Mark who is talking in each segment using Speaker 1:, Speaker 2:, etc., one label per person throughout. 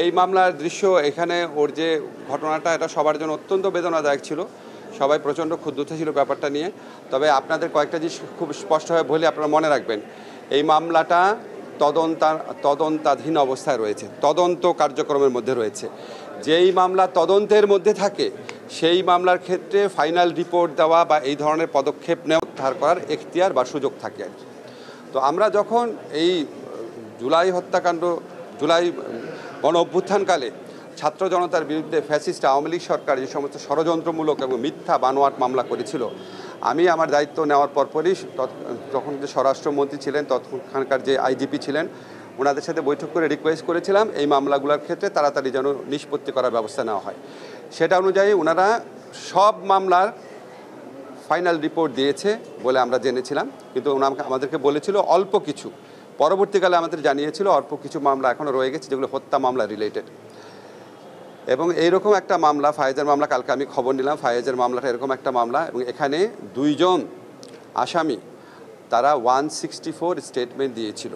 Speaker 1: এই মামলার দৃশ্য এখানে ওর যে ঘটনাটা এটা সবার জন্য অত্যন্ত বেদনাদায়ক ছিল। সবাই প্রচণ্ড ক্ষুব্ধ ছিল ব্যাপারটা নিয়ে। তবে আপনাদের কয়েকটা জিনিস খুব স্পষ্টভাবে বলে আপনারা মনে রাখবেন, এই মামলাটা তদন্তাধীন অবস্থায় রয়েছে, তদন্ত কার্যক্রমের মধ্যে রয়েছে। যেই মামলা তদন্তের মধ্যে থাকে সেই মামলার ক্ষেত্রে ফাইনাল রিপোর্ট দেওয়া বা এই ধরনের পদক্ষেপ নেওয়া উদ্ধার করার এখতিয়ার বা সুযোগ থাকে আর কি। তো আমরা যখন এই জুলাই হত্যাকাণ্ড, জুলাই গণ অভ্যুত্থানকালে ছাত্র জনতার বিরুদ্ধে ফ্যাসিস্ট আওয়ামী লীগ সরকার যে সমস্ত ষড়যন্ত্রমূলক এবং মিথ্যা বানোয়াট মামলা করেছিল, আমি আমার দায়িত্ব নেওয়ার পরপরই তখন যে স্বরাষ্ট্রমন্ত্রী ছিলেন, তখনকার যে আইজিপি ছিলেন, ওনাদের সাথে বৈঠক করে রিকোয়েস্ট করেছিলাম এই মামলাগুলোর ক্ষেত্রে তাড়াতাড়ি যেন নিষ্পত্তি করার ব্যবস্থা নেওয়া হয়। সেটা অনুযায়ী ওনারা সব মামলার ফাইনাল রিপোর্ট দিয়েছে বলে আমরা জেনেছিলাম, কিন্তু আমাদেরকে বলেছিল অল্প কিছু, পরবর্তীকালে আমাদের জানিয়েছিল অল্প কিছু মামলা এখনও রয়ে গেছে যেগুলো হত্যা মামলা রিলেটেড। এবং এইরকম একটা মামলা, ফায়েজের মামলা, কালকে আমি খবর নিলাম ফায়েজের মামলাটা এরকম একটা মামলা, এবং এখানে 2 জন আসামি তারা 164 স্টেটমেন্ট দিয়েছিল।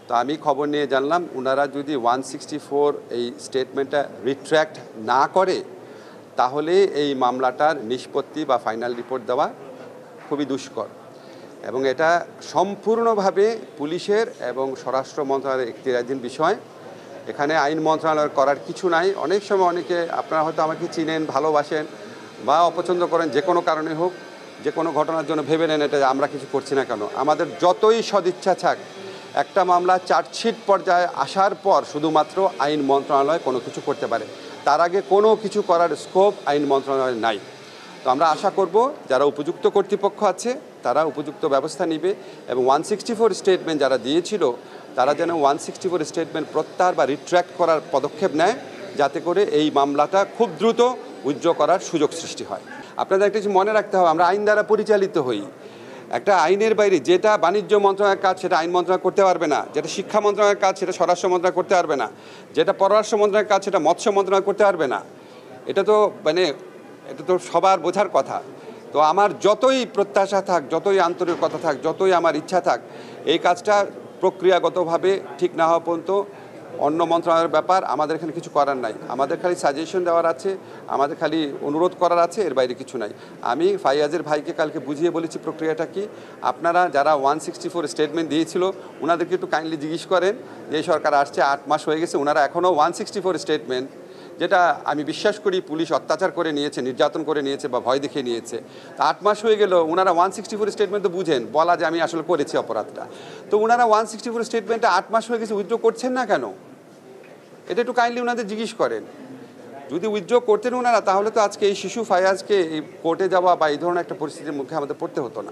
Speaker 1: তো আমি খবর নিয়ে জানলাম ওনারা যদি 164 এই স্টেটমেন্টটা রিট্র্যাক্ট না করে তাহলে এই মামলাটার নিষ্পত্তি বা ফাইনাল রিপোর্ট দেওয়া খুবই দুষ্কর, এবং এটা সম্পূর্ণভাবে পুলিশের এবং স্বরাষ্ট্র মন্ত্রণালয়ের এখতিয়ারাধীন বিষয়। এখানে আইন মন্ত্রণালয়ের করার কিছু নাই। অনেক সময় অনেকে আপনারা হয়তো আমাকে চিনেন, ভালোবাসেন বা অপছন্দ করেন, যে কোনো কারণে হোক, যে কোনো ঘটনার জন্য ভেবে নেন এটা আমরা কিছু করছি না কেন। আমাদের যতই সদিচ্ছা থাক, একটা মামলা চার্জশিট পর্যায়ে আসার পর শুধুমাত্র আইন মন্ত্রণালয় কোনো কিছু করতে পারে, তার আগে কোনো কিছু করার স্কোপ আইন মন্ত্রণালয়ের নাই। তো আমরা আশা করব যারা উপযুক্ত কর্তৃপক্ষ আছে তারা উপযুক্ত ব্যবস্থা নেবে, এবং 164 স্টেটমেন্ট যারা দিয়েছিল তারা যেন 164 স্টেটমেন্ট প্রত্যাহার বা রিট্র্যাক্ট করার পদক্ষেপ নেয়, যাতে করে এই মামলাটা খুব দ্রুত উইথড্র করার সুযোগ সৃষ্টি হয়। আপনাদের একটা কিছু মনে রাখতে হবে, আমরা আইন দ্বারা পরিচালিত হই। একটা আইনের বাইরে যেটা বাণিজ্য মন্ত্রণালয়ের কাজ সেটা আইন মন্ত্রণালয় করতে পারবে না, যেটা শিক্ষা মন্ত্রণালয়ের কাজ সেটা স্বরাষ্ট্র মন্ত্রণালয় করতে পারবে না, যেটা পররাষ্ট্র মন্ত্রণালয়ের কাজ সেটা মৎস্য মন্ত্রণালয় করতে পারবে না। এটা তো সবার বোঝার কথা। তো আমার যতই প্রত্যাশা থাক, যতই আন্তরিকতা থাক, যতই আমার ইচ্ছা থাক, এই কাজটা প্রক্রিয়াগতভাবে ঠিক না হওয়া পর্যন্ত অন্য মন্ত্রণালয়ের ব্যাপার, আমাদের এখানে কিছু করার নাই। আমাদের খালি সাজেশন দেওয়ার আছে, আমাদের খালি অনুরোধ করার আছে, এর বাইরে কিছু নাই। আমি ফাইয়াজের ভাইকে কালকে বুঝিয়ে বলেছি প্রক্রিয়াটা কি। আপনারা যারা 164 স্টেটমেন্ট দিয়েছিল ওনাদেরকে একটু কাইন্ডলি জিজ্ঞেস করেন যে এই সরকার আসছে 8 মাস হয়ে গেছে, ওনারা এখনও 164 স্টেটমেন্ট, যেটা আমি বিশ্বাস করি পুলিশ অত্যাচার করে নিয়েছে, নির্যাতন করে নিয়েছে বা ভয় দেখিয়ে নিয়েছে, তা 8 মাস হয়ে গেল, ওনারা 164 স্টেটমেন্ট তো বুঝেন, বলা যে আমি আসলে করেছি অপরাধটা, তো ওনারা 164 স্টেটমেন্টে 8 মাস হয়ে গেছে উইথড্র করছেন না কেন? এটা একটু কাইন্ডলি ওনাদের জিজ্ঞেস করেন। যদি উইথড্র করতেন ওনারা তাহলে তো আজকে এই শিশু ফায়াজকে এই কোর্টে যাওয়া বা এই ধরনের একটা পরিস্থিতির মুখে আমাদের পড়তে হতো না।